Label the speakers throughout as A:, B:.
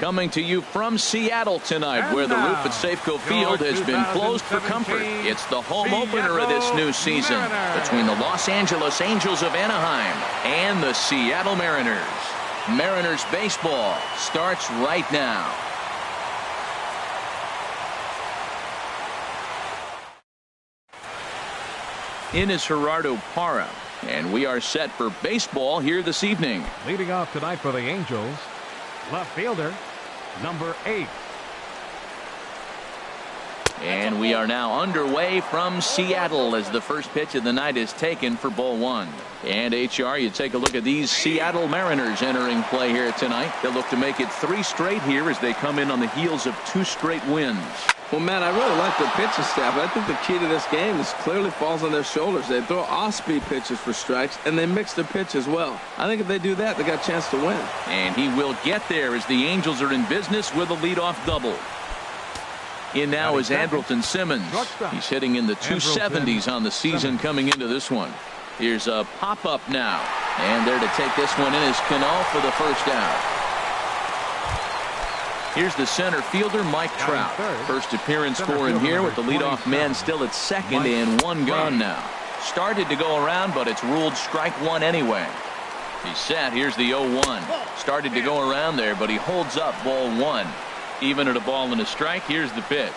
A: Coming to you from Seattle tonight, where the roof at Safeco Field has been closed for comfort. It's the home opener of this new season between the Los Angeles Angels of Anaheim and the Seattle Mariners. Mariners baseball starts right now. In is Gerardo Parra, and we are set for baseball here this evening.
B: Leading off tonight for the Angels, left fielder, number 8.
A: And we are now underway from Seattle as the first pitch of the night is taken for ball 1. And HR, you take a look at these Seattle Mariners entering play here tonight. They'll look to make it 3 straight here as they come in on the heels of 2 straight wins.
C: Well, Matt, I really like the pitching staff. I think the key to this game is clearly falls on their shoulders. They throw off-speed pitches for strikes, and they mix their pitch as well. I think if they do that, they got a chance to win.
A: And he will get there as the Angels are in business with a leadoff double. In now is Andrelton Simmons. He's hitting in the 270s on the season coming into this one. Here's a pop-up now. And there to take this one in is Cano for the first out. Here's the center fielder, Mike Trout. First appearance for him here with the leadoff man still at second and 1 gone now. Started to go around, but it's ruled strike 1 anyway. He's set. Here's the 0-1. Started to go around there, but he holds up ball 1. Even at a ball and a strike, here's the pitch.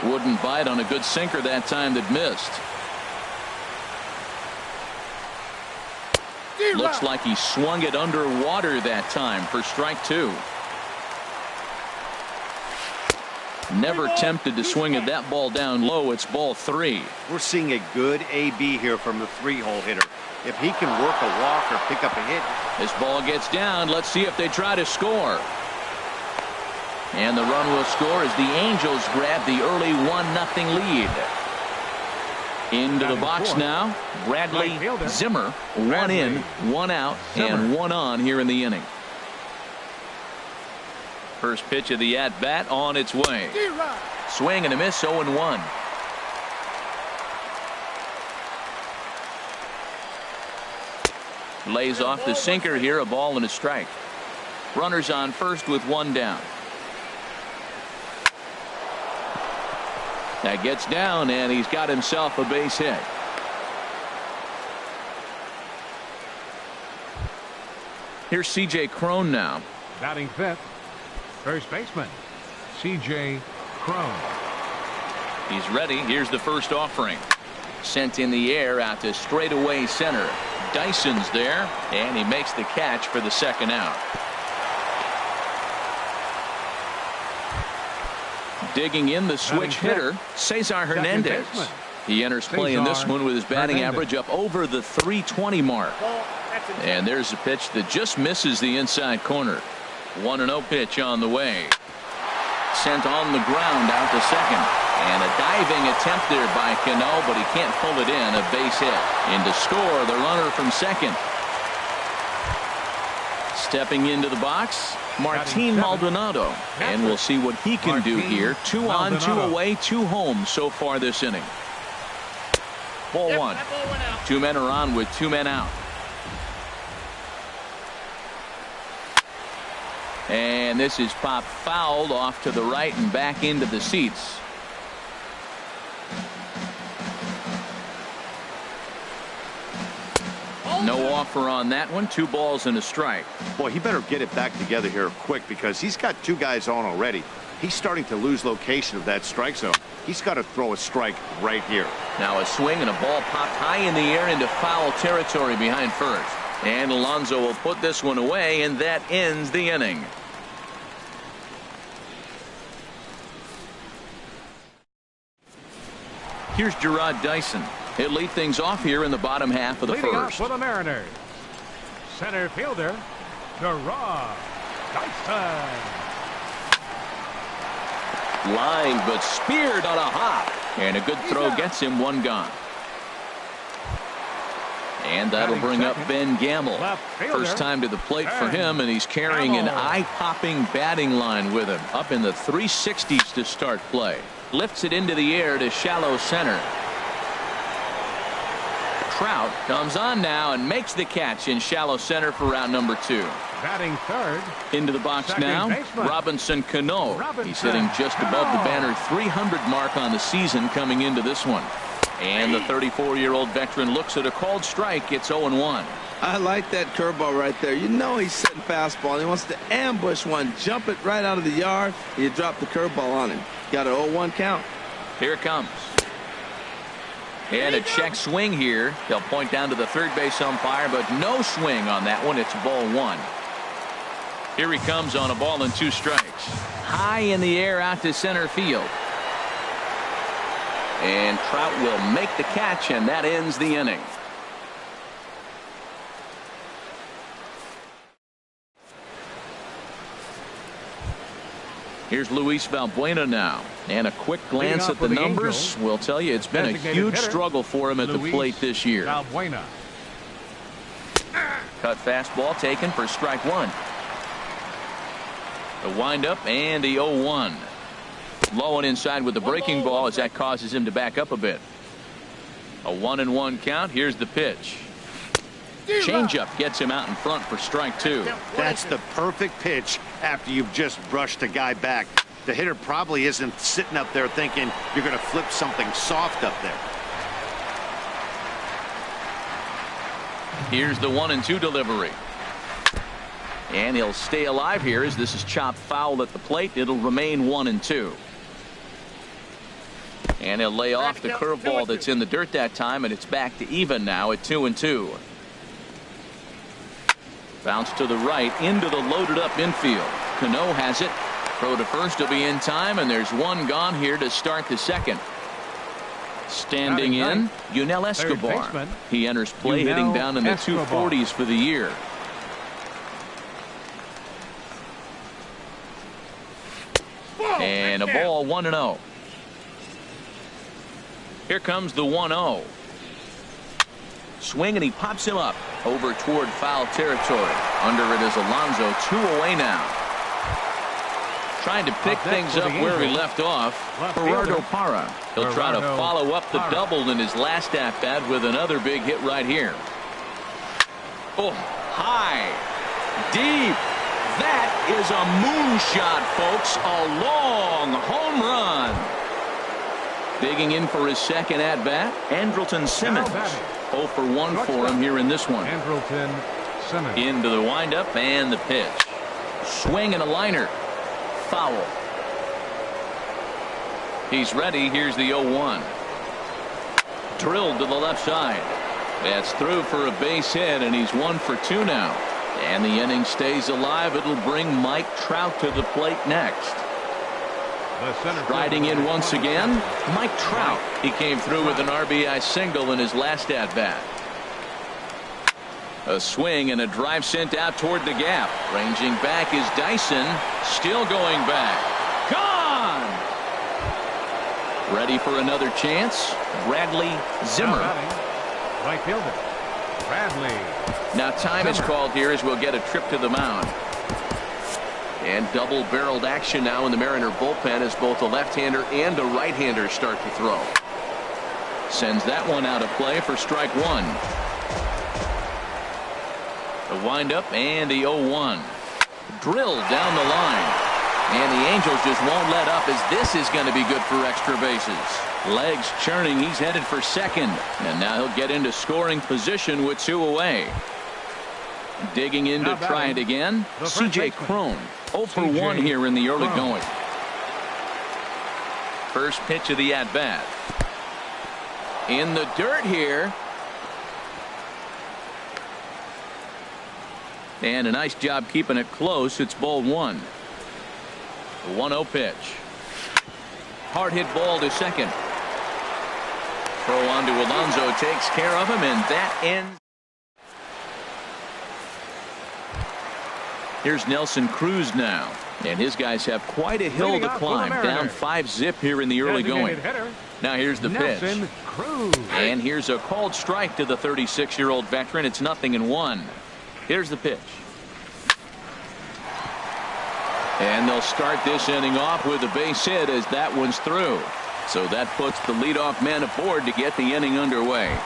A: Wouldn't bite on a good sinker that time that missed. Looks like he swung it underwater that time for strike 2. Never tempted to swing at that ball down low. It's ball 3.
D: We're seeing a good AB here from the 3-hole hitter. If he can work a walk or pick up a hit.
A: This ball gets down. Let's see if they try to score. And the run will score as the Angels grab the early 1-0 lead. Into the box now, Bradley Zimmer. 1 in, 1 out, and 1 on here in the inning. First pitch of the at-bat on its way. Swing and a miss, 0-1. Lays off the sinker here, a ball and a strike. Runners on first with 1 down. That gets down, and he's got himself a base hit. Here's C.J. Cron now.
B: Batting 5th, first baseman, C.J. Cron.
A: He's ready. Here's the first offering. Sent in the air out to straightaway center. Dyson's there, and he makes the catch for the second out. Digging in the switch hitter, Cesar Hernandez. He enters play in this one with his batting average up over the 320 mark. And there's a pitch that just misses the inside corner. 1-0 pitch on the way. Sent on the ground out to second. And a diving attempt there by Cano, but he can't pull it in. A base hit. In to score the runner from second. Stepping into the box, Martin Maldonado, and we'll see what he can do here. 2 on, 2 away, 2 home so far this inning. Ball 1. 2 men are on with 2 men out. And this is popped fouled off to the right and back into the seats. No offer on that one. 2 balls and a strike.
D: Boy, he better get it back together here quick because he's got 2 guys on already. He's starting to lose location of that strike zone. He's got to throw a strike right here.
A: Now a swing and a ball popped high in the air into foul territory behind first. And Alonso will put this one away, and that ends the inning. Here's Gerard Dyson. He'll lead things off here in the bottom half of the
B: Leading
A: first.
B: Off for the Mariners, center fielder, Gerard Dyson.
A: Line, but speared on a hop. And a good throw gets him 1 gone. And that'll bring up Ben Gamble. First time to the plate for him, and he's carrying an eye-popping batting line with him. Up in the 360s to start play. Lifts it into the air to shallow center. Trout comes on now and makes the catch in shallow center for round number 2.
B: Batting third.
A: Into the box
B: Second
A: now,
B: baseman.
A: Robinson Cano.
B: Robinson
A: He's hitting just above the
B: Cano.
A: banner 300 mark on the season coming into this one. And the 34-year-old veteran looks at a called strike. It's 0-1.
C: I like that curveball right there. You know he's setting fastball, and he wants to ambush one, jump it right out of the yard, and you drop the curveball on him. Got an 0-1 count.
A: Here it comes. And a check swing here. They'll point down to the third base umpire, but no swing on that one. It's ball 1. Here he comes on a ball and 2 strikes. High in the air out to center field. And Trout will make the catch, and that ends the inning. Here's Luis Valbuena now. And a quick glance at the numbers will tell you it's been a huge struggle for him at the plate this year.
B: Valbuena.
A: Cut fastball taken for strike 1. The windup and the 0-1. Low and inside with the breaking ball as that causes him to back up a bit. A 1-1 count. Here's the pitch. Changeup gets him out in front for strike 2.
D: That's the perfect pitch after you've just brushed a guy back. The hitter probably isn't sitting up there thinking you're going to flip something soft up there.
A: Here's the 1-2 delivery. And he'll stay alive here as this is chopped foul at the plate. It'll remain 1-2. And he'll lay off the curveball that's in the dirt that time, and it's back to even now at 2-2. Bounce to the right into the loaded up infield. Cano has it. Throw to first will be in time, and there's one gone here to start the second. Standing in, Yunel Escobar. He enters play hitting down in the 240s for the year. And a ball 1-0. Here comes the 1-0. Swing, and he pops him up over toward foul territory. Under it is Alonso. 2 away now. Trying to pick things up where he left off. Gerardo Parra. He'll try to follow up the double in his last at bat with another big hit right here. Oh, high, deep. That is a moonshot, folks. A long home run. Digging in for his second at bat, Andrelton Simmons. 0 for 1 for him here in this one.
B: Andrelton Simmons.
A: Into the windup and the pitch. Swing and a liner. Foul. He's ready. Here's the 0-1. Drilled to the left side. That's through for a base hit, and he's 1 for 2 now. And the inning stays alive. It'll bring Mike Trout to the plate next. Riding in once again, Mike Trout. He came through with an RBI single in his last at bat. A swing and a drive sent out toward the gap. Ranging back is Dyson. Still going back. Gone. Ready for another chance. Bradley Zimmer.
B: Right fielder. Bradley.
A: Now time is called here as we'll get a trip to the mound. And double-barreled action now in the Mariner bullpen as both a left-hander and a right-hander start to throw. Sends that one out of play for strike 1. The windup and the 0-1. Drilled down the line. And the Angels just won't let up as this is going to be good for extra bases. Legs churning. He's headed for second. And now he'll get into scoring position with 2 away. Digging in to try it again. C.J. Cron. 0 for 1 here in the early going. First pitch of the at-bat. In the dirt here. And a nice job keeping it close. It's ball 1. The 1-0 pitch. Hard hit ball to second. Throw on to Alonso takes care of him, and that ends. Here's Nelson Cruz now, and his guys have quite a hill to climb. Down 5-zip here in the early going. Now here's the pitch. And here's a called strike to the 36-year-old veteran. It's 0-1. Here's the pitch. And they'll start this inning off with a base hit as that one's through. So that puts the leadoff man aboard to get the inning underway.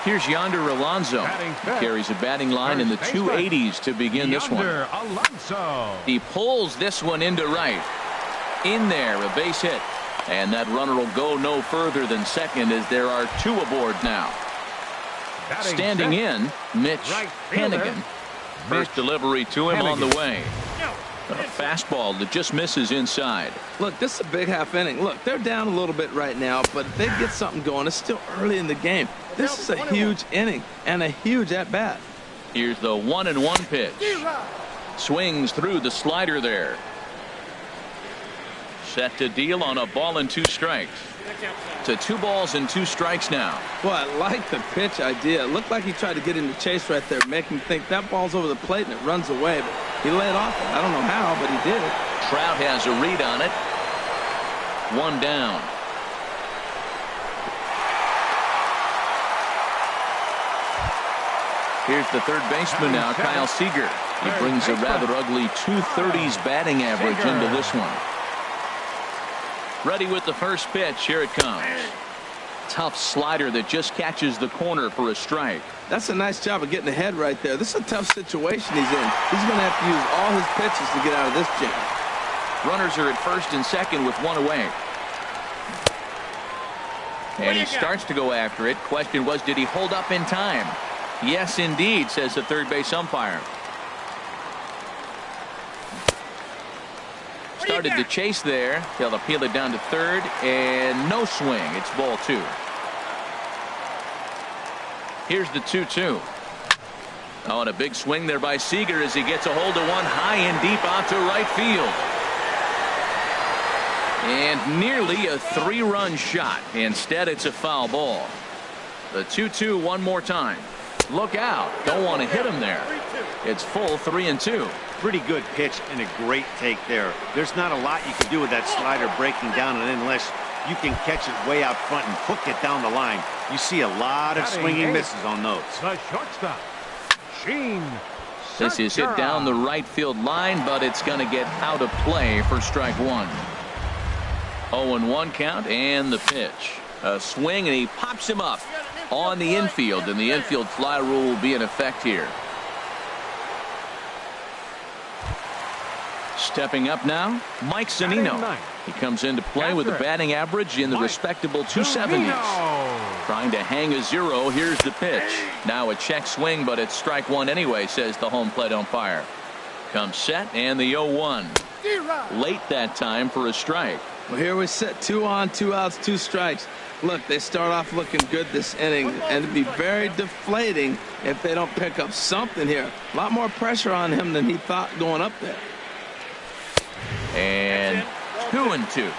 A: Here's Yonder Alonso. He carries a batting line in the 280s to begin this one.
B: Alonso.
A: He pulls this one into right. In there, a base hit. And that runner will go no further than second as there are two aboard now. Standing in, Mitch Hennigan. First delivery to him on the way. A fastball that just misses inside.
C: Look, this is a big half inning. Look, they're down a little bit right now, but if they get something going, it's still early in the game. This is a huge inning and a huge at-bat.
A: Here's the 1-1 pitch. Swings through the slider there. Set to deal on a ball and 2 strikes. To 2 balls and 2 strikes now.
C: Well, I like the pitch idea. It looked like he tried to get into chase right there, make him think that ball's over the plate and it runs away. But he laid off it. I don't know how, but he did it.
A: Trout has a read on it. 1 down. Here's the third baseman now, Kyle Seager. He brings a rather ugly 230s batting average into this one. Ready with the first pitch. Here it comes. Tough slider that just catches the corner for a strike.
C: That's a nice job of getting ahead right there. This is a tough situation he's in. He's going to have to use all his pitches to get out of this jam.
A: Runners are at first and second with 1 away. And he starts to go after it. Question was, did he hold up in time? Yes, indeed, says the third base umpire. Started to chase there. He'll appeal it down to third, and no swing. It's ball 2. Here's the 2-2. Oh, and a big swing there by Seager as he gets a hold of one high and deep out to right field. And nearly a 3-run shot. Instead, it's a foul ball. The 2-2 one more time. Look out. Don't want to hit him there. It's full 3-2.
D: Pretty good pitch and a great take there. There's not a lot you can do with that slider breaking down, and unless you can catch it way out front and hook it down the line, you see a lot of swinging misses on those.
B: The shortstop, Sheen.
A: This is hit down the right field line, but it's going to get out of play for strike 1. 0-1 count and the pitch. A swing, and he pops him up on the infield, and the infield fly rule will be in effect here. Stepping up now, Mike Zunino. He comes into play with a batting average in the respectable 270s. Trying to hang a 0. Here's the pitch. Now a check swing, but it's strike 1 anyway, says the home plate umpire. Comes set, and the 0-1. Late that time for a strike.
C: Well, here we sit, 2 on, 2 outs, 2 strikes. Look, they start off looking good this inning, and it'd be very deflating if they don't pick up something here. A lot more pressure on him than he thought going up there.
A: And 2-2.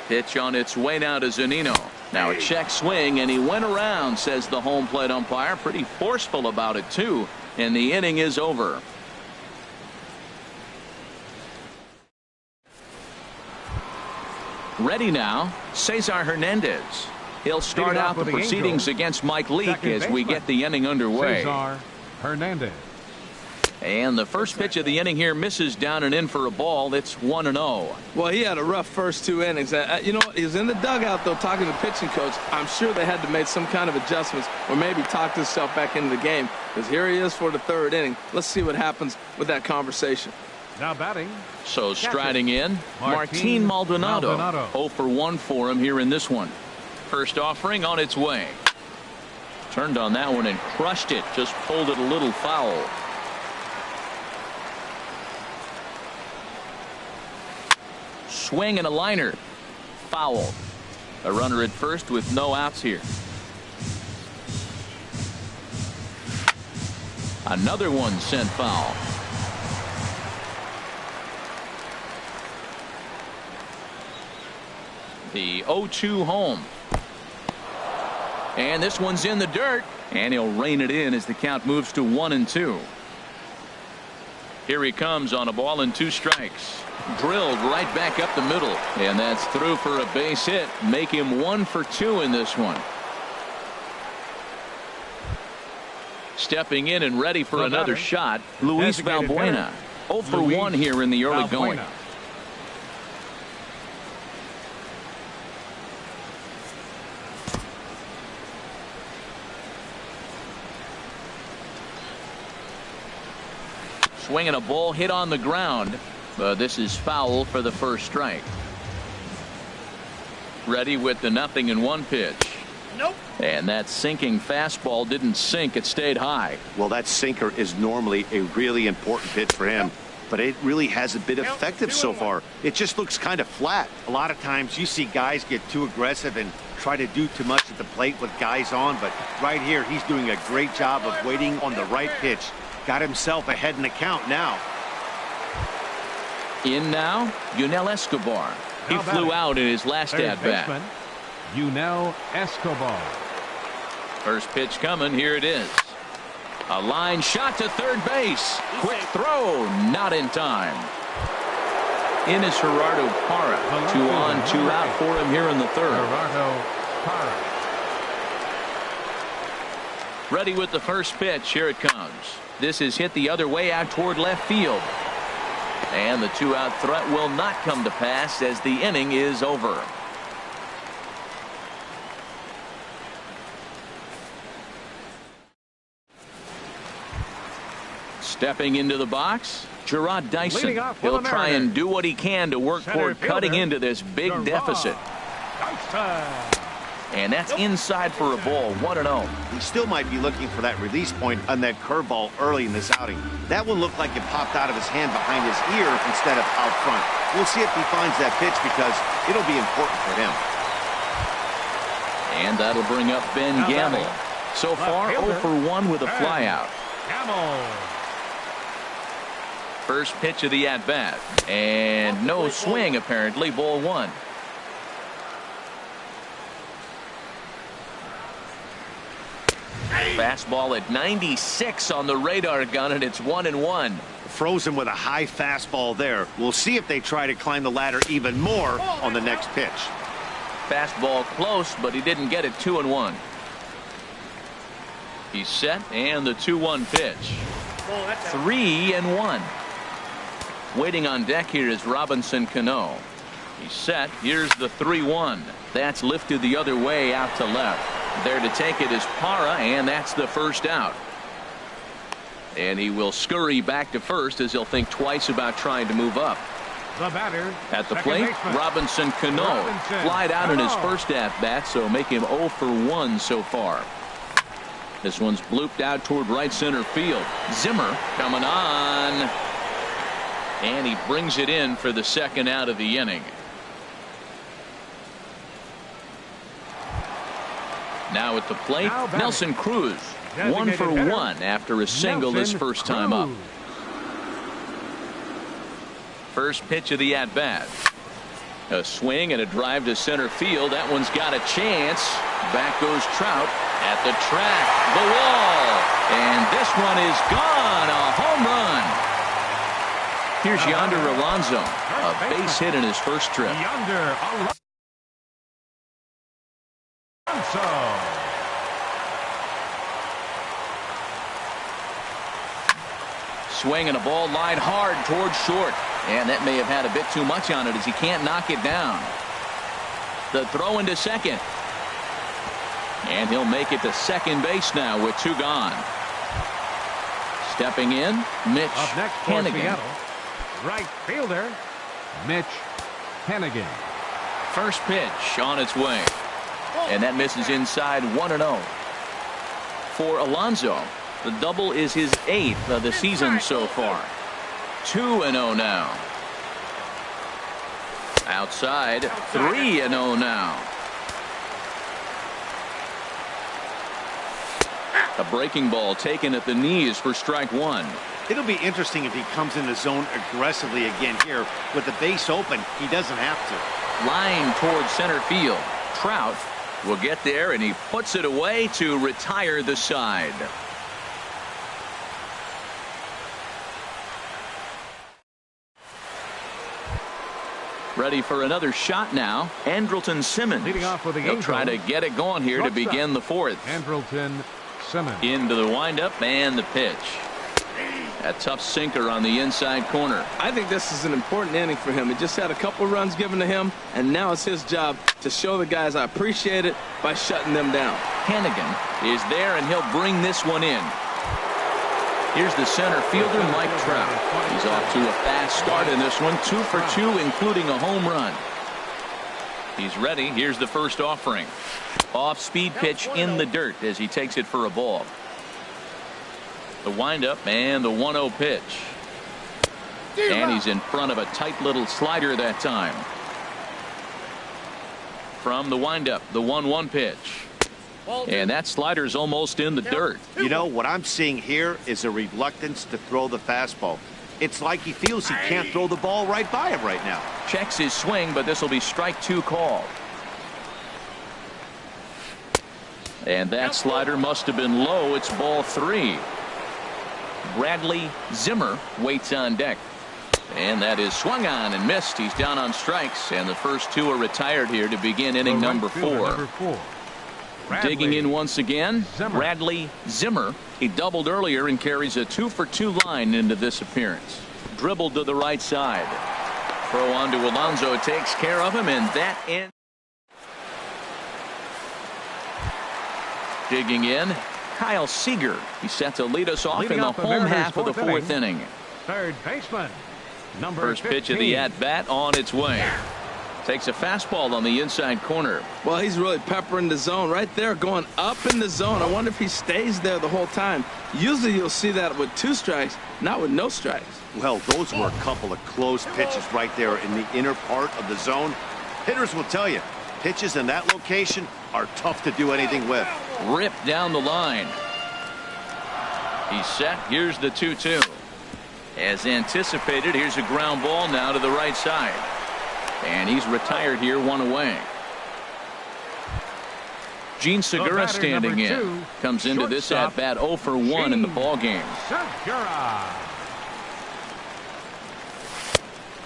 A: Pitch on its way now to Zunino. Now a check swing, and he went around, says the home plate umpire. Pretty forceful about it, too. And the inning is over. Ready now, Cesar Hernandez. He'll start out the proceedings against Mike Leake as we get the inning underway.
B: Cesar Hernandez.
A: And the first pitch of the inning here misses down and in for a ball. It's 1-0.
C: Well, he had a rough first 2 innings. You know what? He was in the dugout, though, talking to the pitching coach. I'm sure they had to make some kind of adjustments or maybe talk himself back into the game, because here he is for the 3rd inning. Let's see what happens with that conversation.
B: Now batting.
A: So striding in, Martin Maldonado. 0-for-1 for him here in this one. First offering on its way. Turned on that one and crushed it. Just pulled it a little foul. Swing and a liner. Foul. A runner at first with no outs here. Another one sent foul. The 0-2 home. And this one's in the dirt. And he'll rein it in as the count moves to 1-2. Here he comes on a ball and 2 strikes. Drilled right back up the middle. And that's through for a base hit. Make him 1 for 2 in this one. Stepping in and ready for another shot, Luis Valbuena. 0 for 1 here in the early going. swing and a ball hit on the ground. This is foul for the first strike. Ready with the 0-1 pitch.
D: Nope.
A: And that sinking fastball didn't sink. It stayed high.
D: Well, that sinker is normally a really important pitch for him, but it really hasn't been effective so far. It just looks kind of flat. A lot of times you see guys get too aggressive and try to do too much at the plate with guys on, but right here he's doing a great job of waiting on the right pitch. Got himself ahead in the count now.
A: In now, Yunel Escobar. He flew out in his last at-bat.
B: Yunel Escobar.
A: First pitch coming. Here it is. A line shot to third base. Quick throw. Not in time. In is Gerardo Parra. 2 on, 2 out for him here in the third.
B: Gerardo Parra.
A: Ready with the first pitch. Here it comes. This is hit the other way out toward left field. And the 2-out threat will not come to pass as the inning is over. Stepping into the box, Gerard Dyson. He'll try and do what he can to work toward cutting into this big deficit. And that's inside for a ball, 1-0.
D: He still might be looking for that release point on that curveball early in this outing. That one looked like it popped out of his hand behind his ear instead of out front. We'll see if he finds that pitch because it'll be important for him.
A: And that'll bring up Ben Gamble. So far, 0 for 1 with a flyout. First pitch of the at-bat. And no swing, apparently. Ball 1. Fastball at 96 on the radar gun, and it's 1-1.
D: Frozen with a high fastball there. We'll see if they try to climb the ladder even more on the next pitch.
A: Fastball close, but he didn't get it. 2-1. He's set, and the 2-1 pitch. 3-1. Waiting on deck here is Robinson Cano. He's set. Here's the 3-1. That's lifted the other way out to left. There to take it is Parra, and that's the first out. And he will scurry back to first as he'll think twice about trying to move up.
B: The batter
A: at the plate, Robinson Cano. Flied out in his first at-bat, so make him 0 for 1 so far. This one's blooped out toward right center field. Zimmer coming on. And he brings it in for the second out of the inning. Now at the plate, Nelson Cruz. 1 for 1 after a single his first time up. First pitch of the at-bat. A swing and a drive to center field. That one's got a chance. Back goes Trout at the track. The wall. And this one is gone. A home run. Here's Yonder Alonso. A base hit in his first trip.
B: Yonder Alonso.
A: Swing and a ball lined hard towards short. And that may have had a bit too much on it as he can't knock it down. The throw into second. And he'll make it to second base now with 2 gone. Stepping in, Mitch
B: Up next for
A: Hennigan.
B: Seattle, right fielder, Mitch Hennigan.
A: First pitch on its way. And that misses inside. 1-0. For Alonso, the double is his 8th of the season so far. 2-0 now. Outside, 3-0 now. A breaking ball taken at the knees for strike 1.
D: It'll be interesting if he comes in the zone aggressively again here. With the base open, he doesn't have to.
A: Line towards center field. Trout will get there, and he puts it away to retire the side. Ready for another shot now. Andrelton Simmons.
B: Leading off with the
A: He'll try to get it going here to begin the 4th.
B: Andrelton Simmons.
A: Into the windup and the pitch. A tough sinker on the inside corner.
C: I think this is an important inning for him. He just had a couple runs given to him, and now it's his job to show the guys I appreciate it by shutting them down.
A: Hennigan is there, and he'll bring this one in. Here's the center fielder, Mike Trout. He's off to a fast start in this one, 2 for 2, including a home run. He's ready. Here's the first offering. Off-speed pitch in the dirt as he takes it for a ball. The windup and the 1-0 pitch. And he's in front of a tight little slider that time. From the windup, the 1-1 pitch. And that slider's almost in the dirt.
D: You know, what I'm seeing here is a reluctance to throw the fastball. It's like he feels he can't throw the ball right by him right now.
A: Checks his swing, but this will be strike 2 called. And that slider must have been low. It's ball 3. Bradley Zimmer waits on deck. And that is swung on and missed. He's down on strikes, and the first 2 are retired here to begin inning number 4. Digging in once again, Bradley Zimmer. He doubled earlier and carries a 2 for 2 line into this appearance. Dribbled to the right side. Throw on to Alonso, takes care of him, and that ends. Digging in, Kyle Seager. He's set to lead us off in the home half of the 4th inning.
B: Third baseman, number
A: First
B: 15.
A: pitch of the at-bat on its way. Takes a fastball on the inside corner.
C: Well, he's really peppering the zone right there, going up in the zone. I wonder if he stays there the whole time. Usually you'll see that with 2 strikes, not with no strikes.
D: Well, those were a couple of close pitches right there in the inner part of the zone. Hitters will tell you, pitches in that location are tough to do anything with.
A: Ripped down the line. He's set. Here's the 2-2. As anticipated, here's a ground ball now to the right side. And he's retired here, 1 away. Gene Segura standing in. Comes into this at-bat 0 for 1 in the ballgame.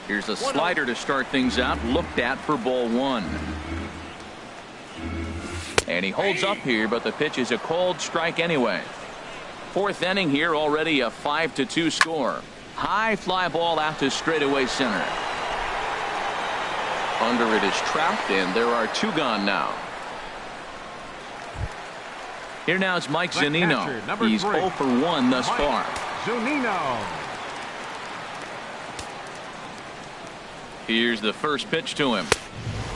A: Here's a slider to start things out. Looked at for ball 1. And he holds up here, but the pitch is a called strike anyway. 4th inning here, already a 5-2 score. High fly ball out to straightaway center. Under it is Trout, and there are 2 gone now. Here now is Mike Zunino. He's 0 for 1 thus far.
B: Zunino.
A: Here's the first pitch to him.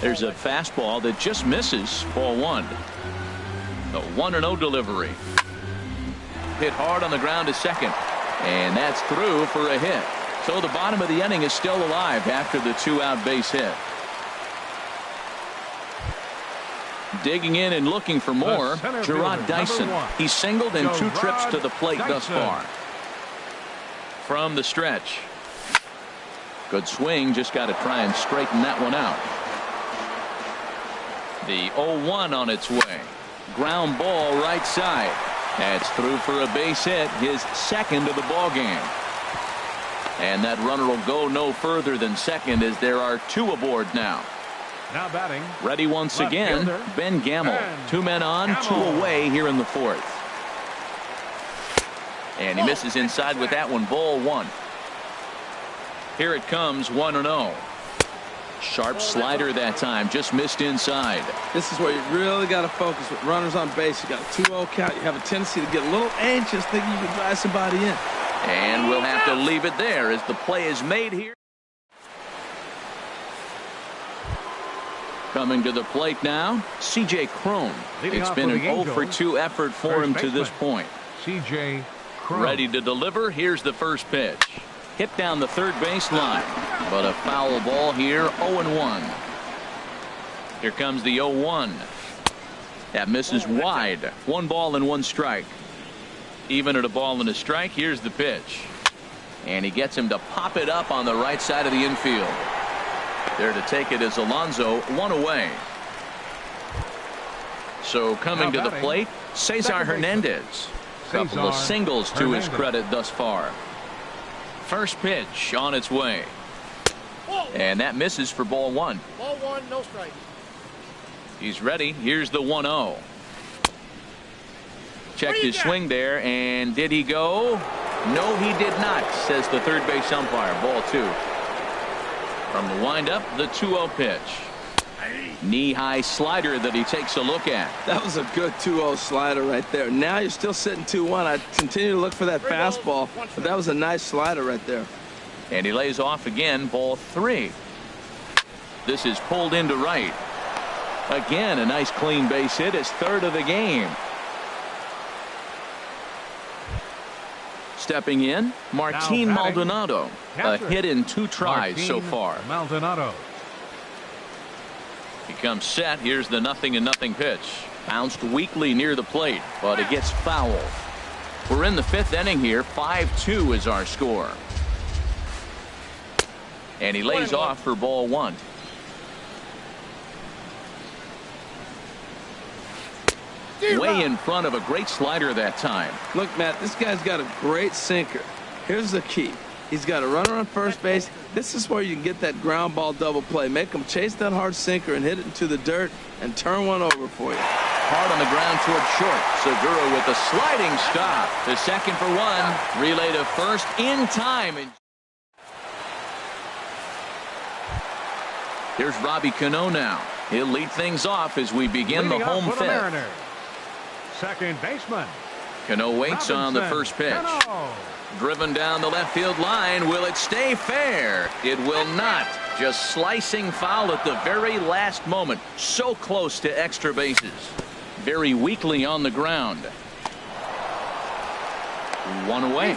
A: There's a fastball that just misses, ball 1. A 1-0 delivery. Hit hard on the ground to second. And that's through for a hit. So the bottom of the inning is still alive after the 2-out base hit. Digging in and looking for more, Gerard Dyson. He's singled in 2 trips to the plate thus far. From the stretch. Good swing, just got to try and straighten that one out. The 0-1 on its way. Ground ball right side. That's through for a base hit, his 2nd of the ball game. And that runner will go no further than second as there are 2 aboard now.
B: Now batting.
A: Ready once again,
B: fielder,
A: Ben Gamel. 2 men on, 2 away here in the 4th. And he misses inside with that one, ball 1. Here it comes, 1-0. Sharp slider that time, just missed inside.
C: This is where you really got to focus with runners on base. You got a 2-0 count. You have a tendency to get a little anxious thinking you can drive somebody in.
A: And we'll have to leave it there as the play is made here. Coming to the plate now, C.J. Cron. It's been an 0 for 2 effort for him to this point.
B: C.J. Cron.
A: Ready to deliver. Here's the first pitch. Hit down the third base line, but a foul ball here, 0-1. Here comes the 0-1. That misses wide. 1 ball and 1 strike. Even at a ball and a strike, here's the pitch. And he gets him to pop it up on the right side of the infield. There to take it is Alonso, 1 away. So coming to the plate, Cesar Hernandez. Couple of singles to his credit thus far. First pitch on its way. And that misses for ball 1.
E: Ball 1, no strikes.
A: He's ready. Here's the 1-0. Checked his swing there, and did he go? No, he did not, says the third base umpire. Ball 2. From the windup, the 2-0 pitch. Knee-high slider that he takes a look at.
C: That was a good 2-0 slider right there. Now you're still sitting 2-1. I continue to look for that fastball, but that was a nice slider right there.
A: And he lays off again, ball 3. This is pulled into right. Again, a nice clean base hit, his 3rd of the game. Stepping in, Martin Maldonado. A hit in 2 tries so far.
B: Maldonado.
A: He comes set. Here's the 0-0 pitch. Bounced weakly near the plate, but it gets foul. We're in the 5th inning here. 5-2 is our score. And he lays off for ball 1. Way in front of a great slider that time.
C: Look, Matt, this guy's got a great sinker. Here's the key. He's got a runner on first base. This is where you can get that ground ball double play. Make him chase that hard sinker and hit it into the dirt and turn one over for you.
A: Hard on the ground toward short. Segura with a sliding stop. The second for 1. Relay to first in time. Here's Robbie Cano now. He'll lead things off as we begin the home 5th.
B: Second baseman.
A: Cano waits on the first pitch.
B: Cano.
A: Driven down the left field line. Will it stay fair? It will not. Just slicing foul at the very last moment. So close to extra bases. Very weakly on the ground. 1 away.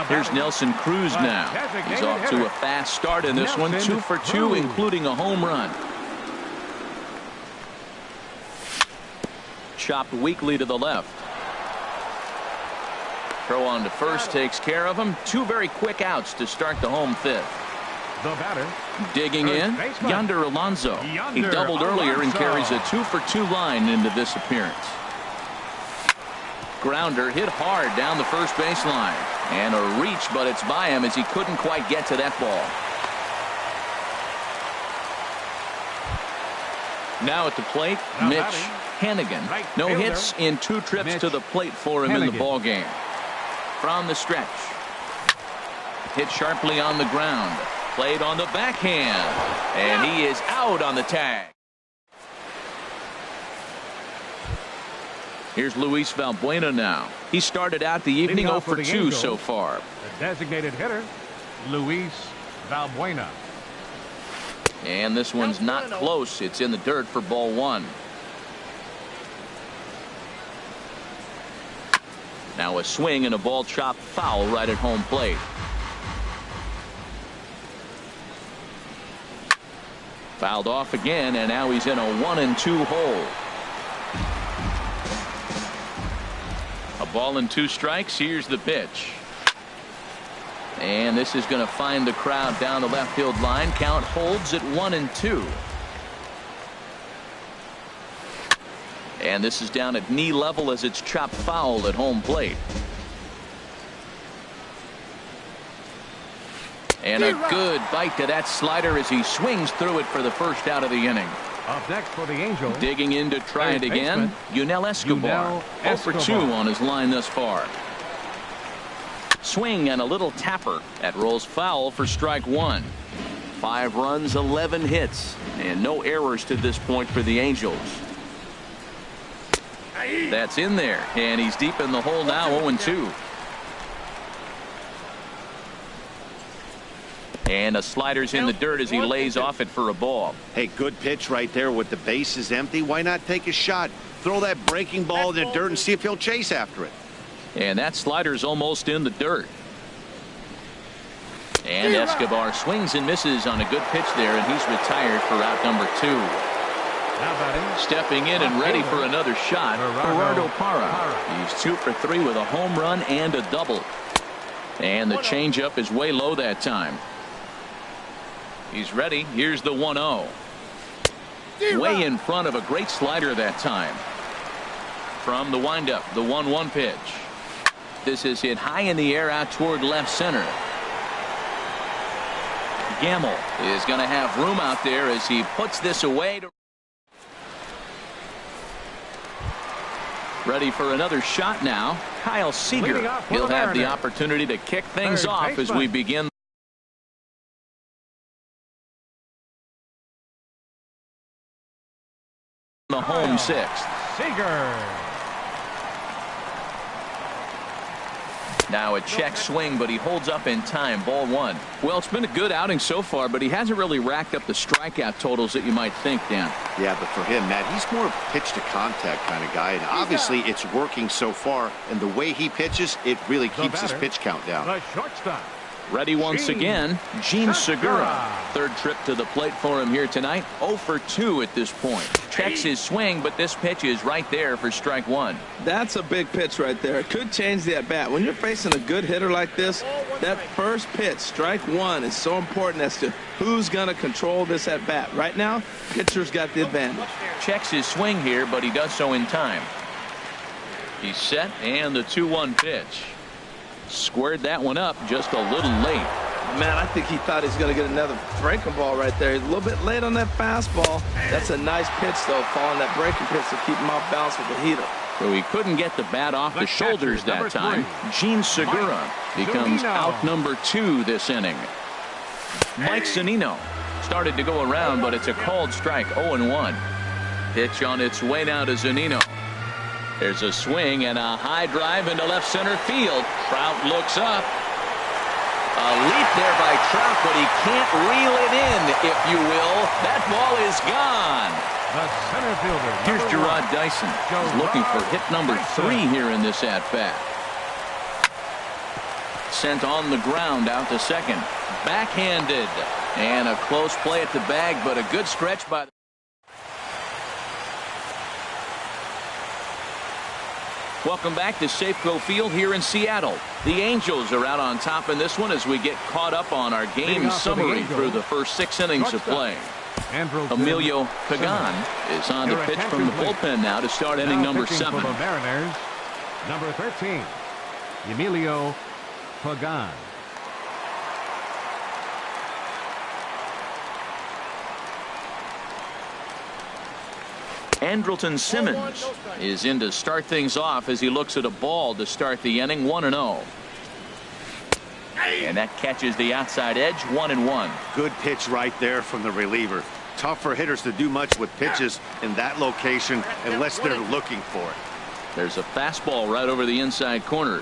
A: Here's Nelson Cruz now. He's off to a fast start in this one. 2 for 2, including a home run. Chopped weakly to the left. Throw on to first takes care of him. 2 very quick outs to start the home 5th.
B: The batter.
A: Digging in, Yonder Alonso. He doubled earlier and carries a 2 for 2 line into this appearance. Grounder hit hard down the first baseline. And a reach, but it's by him as he couldn't quite get to that ball. Now at the plate, Mitch Hannigan. No hits in 2 trips to the plate for him in the ball game. From the stretch. Hit sharply on the ground. Played on the backhand. And he is out on the tag. Here's Luis Valbuena now. He started out the evening 0 for 2 so far.
B: The designated hitter, Luis Valbuena.
A: And this one's not close. It's in the dirt for ball 1. Now a swing and a ball chopped foul right at home plate. Fouled off again, and now he's in a 1-2 hole. A ball and 2 strikes. Here's the pitch. And this is going to find the crowd down the left field line. Count holds at 1-2. And this is down at knee level as it's chopped foul at home plate. And a good bite to that slider as he swings through it for the first out of the inning.
B: Up next for the Angels.
A: Digging in to try it again. Yunel Escobar. 0 for 2 on his line thus far. Swing and a little tapper. That rolls foul for strike 1. 5 runs, 11 hits, and no errors to this point for the Angels. That's in there, and he's deep in the hole now, 0-2. And a slider's in the dirt as he lays off it for a ball.
D: Hey, good pitch right there with the bases empty. Why not take a shot? Throw that breaking ball in the dirt and see if he'll chase after it.
A: And that slider's almost in the dirt. And Escobar swings and misses on a good pitch there, and he's retired for out number 2. Stepping in and ready for another shot, Gerardo Parra. He's 2 for 3 with a home run and a double. And the changeup is way low that time. He's ready. Here's the 1-0. Way in front of a great slider that time. From the windup, the 1-1 pitch. This is hit high in the air out toward left center. Gamble is going to have room out there as he puts this away. Ready for another shot now. Kyle Seager. He'll have the opportunity to kick things off as we begin. the home sixth.
B: Seager.
A: Now a check swing, but he holds up in time. Ball one. Well, it's been a good outing so far, but he hasn't really racked up the strikeout totals that you might think, Dan.
D: Yeah, but for him, Matt, he's more pitch to contact kind of guy, and obviously it's working so far, and the way he pitches, it really keeps his pitch count down.
B: The shortstop.
A: Ready once again, Gene Segura. Third trip to the plate for him here tonight. 0 for 2 at this point. Checks his swing, but this pitch is right there for strike one.
C: That's a big pitch right there. It could change the at-bat. When you're facing a good hitter like this, that first pitch, strike one, is so important as to who's going to control this at-bat. Right now, pitcher's got the advantage.
A: Checks his swing here, but he does so in time. He's set, and the 2-1 pitch. Squared that one up just a little late.
C: Man, I think he thought he was going to get another breaking ball right there. He's a little bit late on that fastball. That's a nice pitch, though, following that breaking pitch to keep him off balance with the heater.
A: So he couldn't get the bat off the shoulders that time. Gene Segura becomes out number 2 this inning. Mike Zunino started to go around, but it's a called strike. 0-1. Pitch on its way now to Zunino. There's a swing and a high drive into left center field. Trout looks up. A leap there by Trout, but he can't reel it in, if you will. That ball is gone.
B: The center fielder.
A: Here's Gerard Dyson. He's looking for hit number 3 here in this at-bat. Sent on the ground out to second. Backhanded. And a close play at the bag, but a good stretch by the Welcome back to Safeco Field here in Seattle. The Angels are out on top in this one as we get caught up on our game summary through the first 6 innings of play. Emilio Pagan is on to pitch from the bullpen now to start inning number 7.
B: For the Mariners, number 13, Emilio Pagan.
A: Andrelton Simmons is in to start things off as he looks at a ball to start the inning. 1-0. And that catches the outside edge. 1-1.
D: Good pitch right there from the reliever. Tough for hitters to do much with pitches in that location unless they're looking for it.
A: There's a fastball right over the inside corner.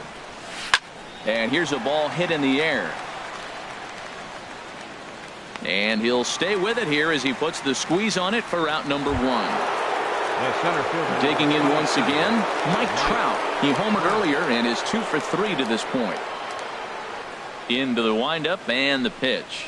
A: And here's a ball hit in the air. And he'll stay with it here as he puts the squeeze on it for out number 1. Digging in once again, Mike Trout. He homered earlier and is 2 for 3 to this point. Into the windup and the pitch.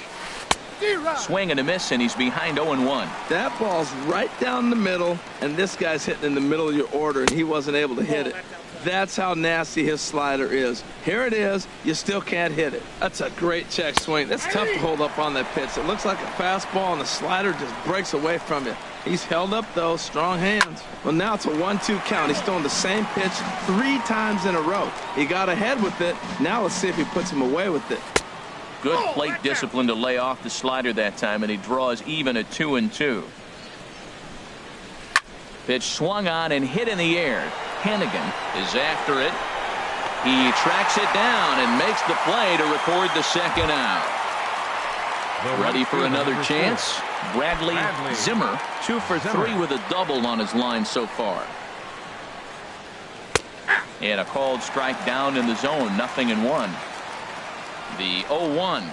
A: Swing and a miss, and he's behind 0-1.
C: That ball's right down the middle, and this guy's hitting in the middle of your order, and he wasn't able to hit it. That's how nasty his slider is. Here it is. You still can't hit it. That's a great check swing. That's tough to hold up on that pitch. It looks like a fastball, and the slider just breaks away from you. He's held up, though. Strong hands. Well, now it's a 1-2 count. He's throwing the same pitch 3 times in a row. He got ahead with it. Now let's see if he puts him away with it.
A: Good plate discipline to lay off the slider that time, and he draws even at 2-2. Pitch swung on and hit in the air. Hennigan is after it. He tracks it down and makes the play to record the second out. Ready for another chance? Bradley Zimmer, 2 for 3 with a double on his line so far. And a called strike down in the zone. 0-1. The 0-1.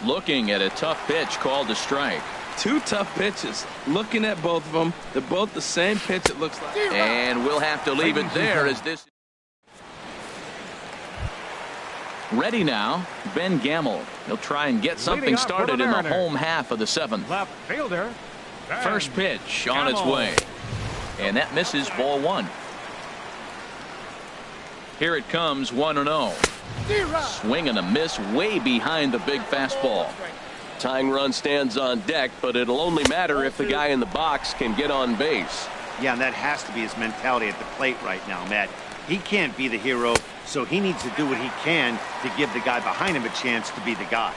A: Looking at a tough pitch called a strike.
C: 2 tough pitches. Looking at both of them, they're both the same pitch, it looks like.
A: And we'll have to leave it there as this. Ready now, Ben Gamble. He'll try and get something started in the home half of the 7th.
B: Left fielder.
A: First pitch on its way. And that misses. Ball 1. Here it comes. 1-0. Swing and a miss way behind the big fastball. Tying run stands on deck, but it'll only matter if the guy in the box can get on base.
D: Yeah, and that has to be his mentality at the plate right now, Matt. He can't be the hero, so he needs to do what he can to give the guy behind him a chance to be the guy.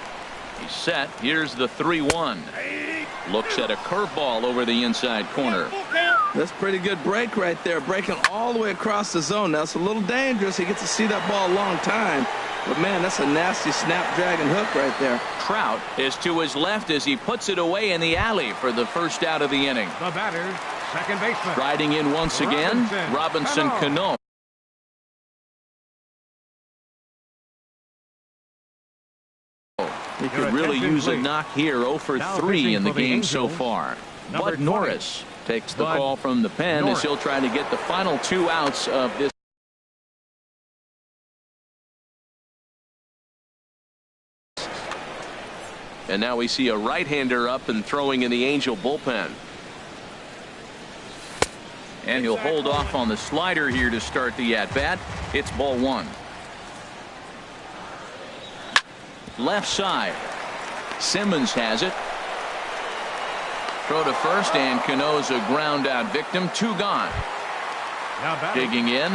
A: He's set. Here's the 3-1. Looks at a curveball over the inside corner.
C: That's pretty good break right there. Breaking all the way across the zone. Now it's a little dangerous. He gets to see that ball a long time. But, man, that's a nasty snapdragon hook right there.
A: Trout is to his left as he puts it away in the alley for the first out of the inning.
B: The batter, second baseman.
A: Riding in once again, Robinson Cano. He could really use a knock here. 0 for 3 in the game so far. Bud Norris takes the call from the pen as he'll try to get the final 2 outs of this. And now we see a right-hander up and throwing in the Angel bullpen. And he'll hold off on the slider here to start the at-bat. It's ball 1. Left side. Simmons has it. Throw to first, and Cano's a ground out victim. 2 gone. Digging in,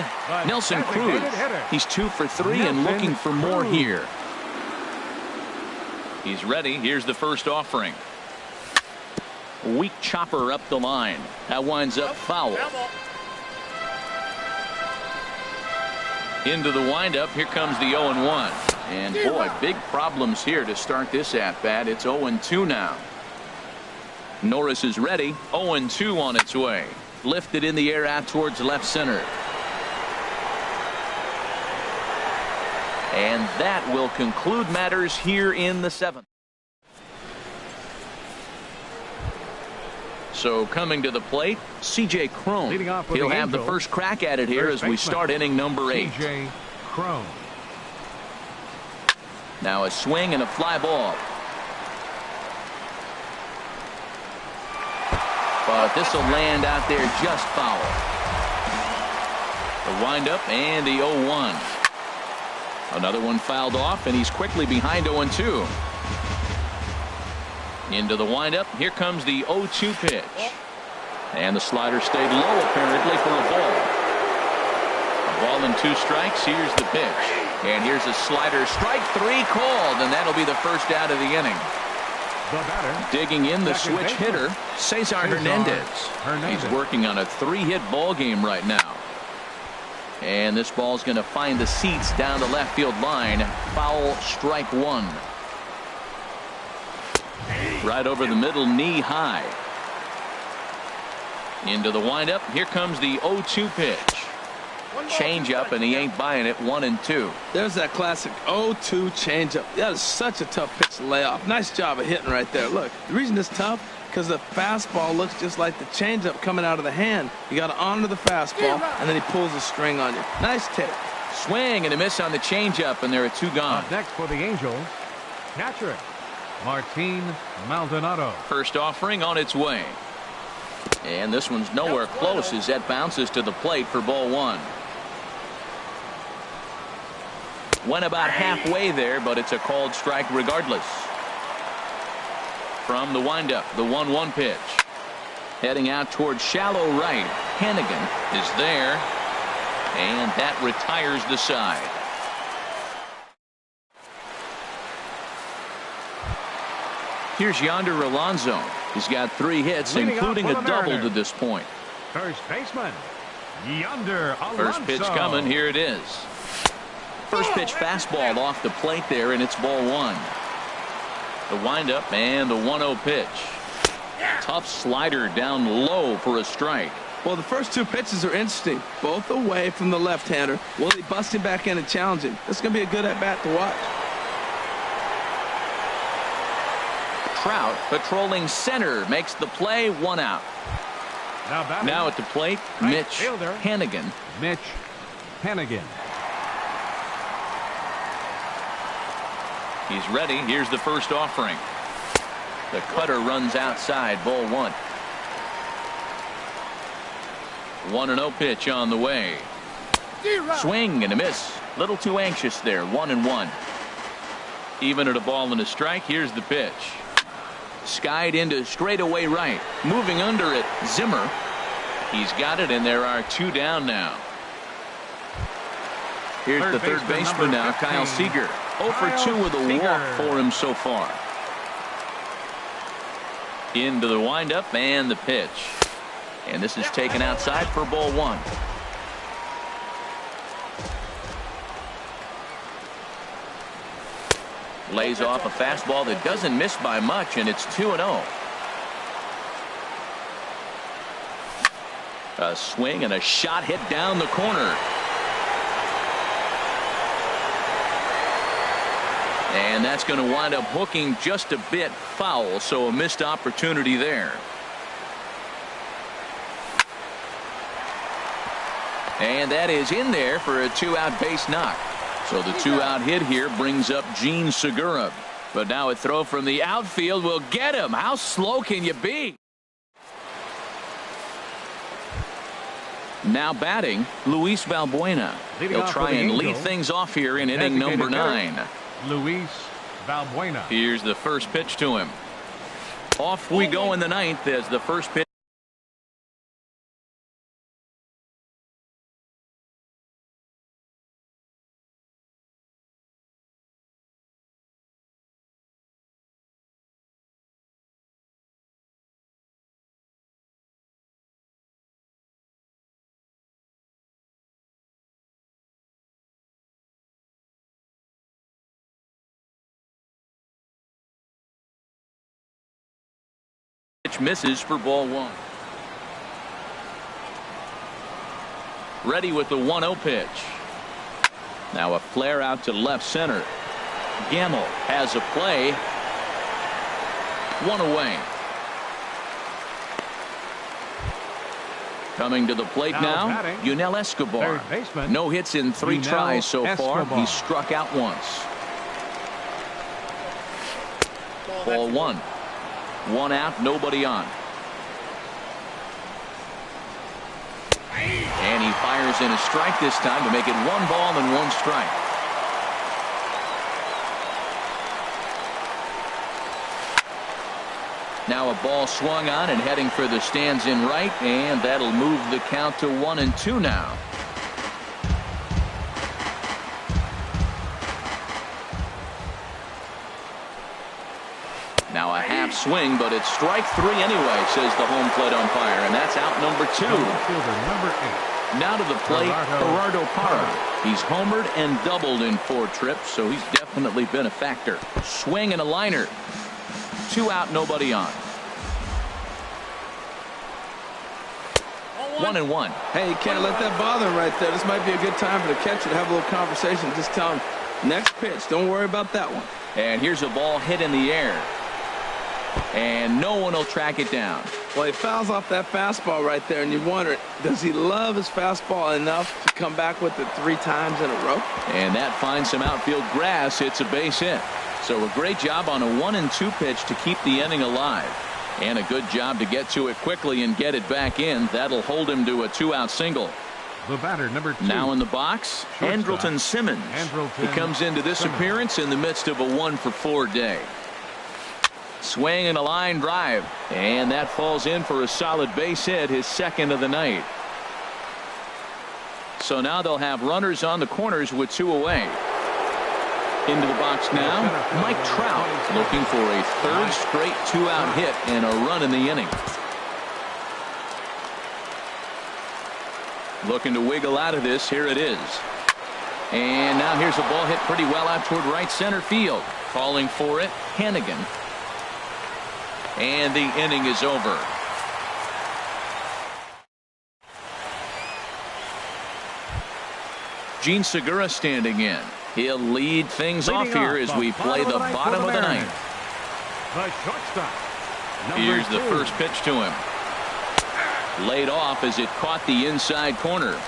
A: Nelson Cruz. He's 2 for 3 and looking for more here. He's ready. Here's the first offering. Weak chopper up the line. That winds up foul. Into the windup. Here comes the 0-1. And boy, big problems here to start this at bat. It's 0-2 now. Norris is ready. 0-2 on its way. Lifted in the air out towards left center. And that will conclude matters here in the 7th. So coming to the plate, C.J. Cron. He'll have the first crack at it here as we start inning number 8.
B: C.J. Cron.
A: Now a swing and a fly ball. But this will land out there just foul. The windup and the 0-1. Another one fouled off, and he's quickly behind 0-2. Into the windup. Here comes the 0-2 pitch. And the slider stayed low apparently for a ball. A ball and 2 strikes. Here's the pitch. And here's a slider. Strike 3 called, and that'll be the first out of the inning. Digging in the switch hitter, Cesar Hernandez. He's working on a 3-hit ball game right now. And this ball's going to find the seats down the left field line. Foul, strike 1. Right over the middle, knee high. Into the windup. Here comes the 0-2 pitch. Changeup, and he ain't buying it. 1-2.
C: There's that classic 0-2 changeup. That is such a tough pitch to lay off. Nice job of hitting right there. Look, the reason it's tough because the fastball looks just like the changeup coming out of the hand. You got to honor the fastball, and then he pulls the string on you. Nice take.
A: Swing and a miss on the changeup, and there are 2 gone.
B: Next for the Angels, catcher Martin Maldonado.
A: First offering on its way. And this one's nowhere close as that bounces to the plate for ball 1. Went about halfway there, but it's a called strike regardless. From the windup, the 1-1 pitch. Heading out towards shallow right. Hannigan is there, and that retires the side. Here's Yonder Alonso. He's got 3 hits, including a double to this point.
B: First baseman, Yonder Alonso.
A: First pitch coming. Here it is. First pitch fastball off the plate there, and it's ball 1. The windup and the 1-0 pitch. Tough slider down low for a strike.
C: Well, the first 2 pitches are interesting. Both away from the left-hander. Will he bust him back in and challenge him? This is going to be a good at-bat to watch.
A: Trout patrolling center makes the play. 1 out. Now at the plate, Mitch Hannigan.
B: Mitch Hannigan.
A: He's ready. Here's the first offering. The cutter runs outside. Ball 1. 1-0 pitch on the way. Swing and a miss. Little too anxious there. 1-1. Even at a ball and a strike. Here's the pitch. Skied into straightaway right. Moving under it, Zimmer. He's got it, and there are 2 down now. Here's the third baseman now, Kyle Seager. 0 for 2 with a walk for him so far. Into the windup and the pitch. And this is taken outside for ball 1. Lays off a fastball that doesn't miss by much, and it's 2-0. A swing and a shot hit down the corner. And that's going to wind up hooking just a bit foul, so a missed opportunity there. And that is in there for a 2-out base knock. So the 2-out hit here brings up Gene Segura. But now a throw from the outfield will get him. How slow can you be? Now batting, Luis Valbuena. He'll try and lead things off here in inning number 9.
B: Luis Valbuena.
A: Here's the first pitch to him. Off we go in the 9th as the first pitch. Misses for ball 1. Ready with the 1-0 pitch. Now a flare out to left center. Gamble has a play. 1 away. Coming to the plate now, Yunel Escobar. No hits in 3 tries so far. He struck out once. Ball 1. 1 out, nobody on. And he fires in a strike this time to make it 1 ball and 1 strike. Now a ball swung on and heading for the stands in right, and that'll move the count to 1-2 now. Now a half swing, but it's strike 3 anyway, says the home plate umpire, and that's out number 2.
B: Number 8.
A: Now to the plate, Gerardo Parra. He's homered and doubled in 4 trips, so he's definitely been a factor. Swing and a liner. 2 out, nobody on. 1-1.
C: Hey, you can't let that bother him right there. This might be a good time for the catcher to have a little conversation. Just tell him, next pitch, don't worry about that one.
A: And here's a ball hit in the air. And no one will track it down.
C: Well, he fouls off that fastball right there, and you wonder, does he love his fastball enough to come back with it 3 times in a row?
A: And that finds some outfield grass. It's a base hit. So a great job on a 1-2 pitch to keep the inning alive. And a good job to get to it quickly and get it back in. That'll hold him to a 2-out single.
B: The batter, number 2.
A: Now in the box, Andrelton Simmons. He comes into this appearance in the midst of a 1-for-4 day. Swing and a line drive, and that falls in for a solid base hit, his 2nd of the night. So now they'll have runners on the corners with 2 away. Into the box now, Mike Trout looking for a 3rd straight 2-out hit and a run in the inning. Looking to wiggle out of this. Here it is. And now here's a ball hit pretty well out toward right center field. Calling for it, Hennigan. And the inning is over. Gene Segura standing in. He'll lead things off here as we play the bottom of the 9th.
B: The shortstop.
A: Here's the first pitch to him. Laid off as it caught the inside corner.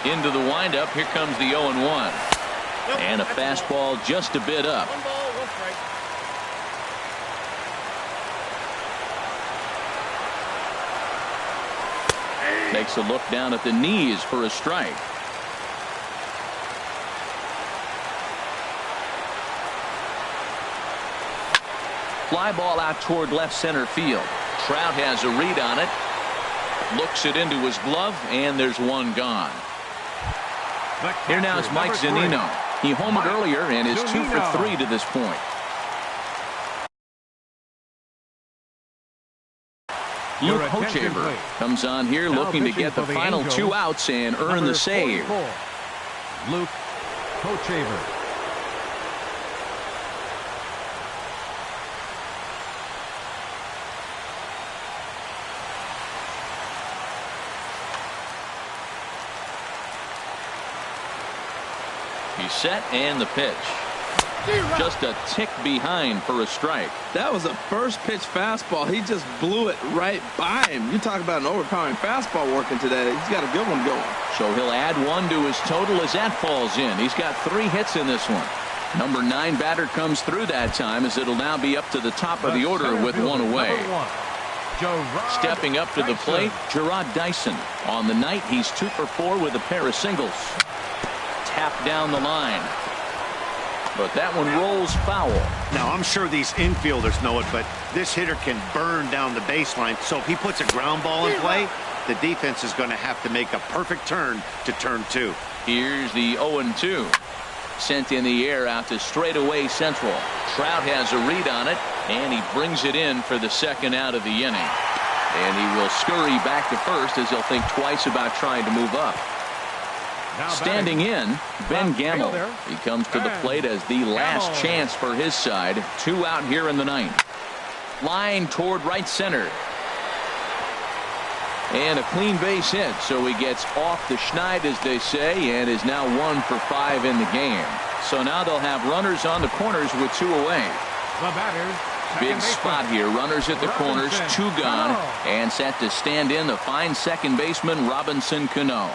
A: Into the windup. Here comes the 0-1. And a fastball just a bit up. Takes a look down at the knees for a strike. Fly ball out toward left center field. Trout has a read on it. Looks it into his glove, and there's one gone. Here now is Mike Zunino. He homered earlier and is 2 for 3 to this point. Luke Hochevar comes on here looking to get the final 2 outs and earn the save.
B: Luke Hochevar.
A: He's set and the pitch. Just a tick behind for a strike.
C: That was a first pitch fastball. He just blew it right by him. You talk about an overpowering fastball working today. He's got a good one going.
A: So he'll add 1 to his total as that falls in. He's got 3 hits in this one. Number 9 batter comes through that time as it'll now be up to the top of the order with 1 away. Stepping up to the plate, Gerard Dyson. On the night, he's 2 for 4 with a pair of singles. Tap down the line. But that one rolls foul.
D: Now, I'm sure these infielders know it, but this hitter can burn down the baseline. So if he puts a ground ball in play, the defense is going to have to make a perfect turn to turn 2.
A: Here's the 0-2. Sent in the air out to straightaway central. Trout has a read on it, and he brings it in for the second out of the inning. And he will scurry back to first as he'll think twice about trying to move up. Standing in, Ben Gamble. He comes to the plate as the last chance for his side. 2 out here in the 9th. Line toward right center. And a clean base hit, so he gets off the schneid, as they say, and is now 1 for 5 in the game. So now they'll have runners on the corners with 2 away. Big spot here. Runners at the corners, 2 gone, and set to stand in the fine second baseman Robinson Cano.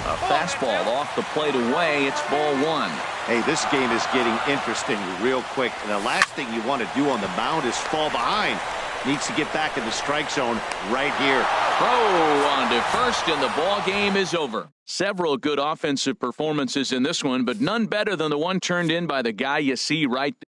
A: A fastball off the plate away. It's ball 1.
D: Hey, this game is getting interesting real quick. And the last thing you want to do on the mound is fall behind. Needs to get back in the strike zone right here.
A: Throw on to first, and the ball game is over. Several good offensive performances in this one, but none better than the one turned in by the guy you see right there.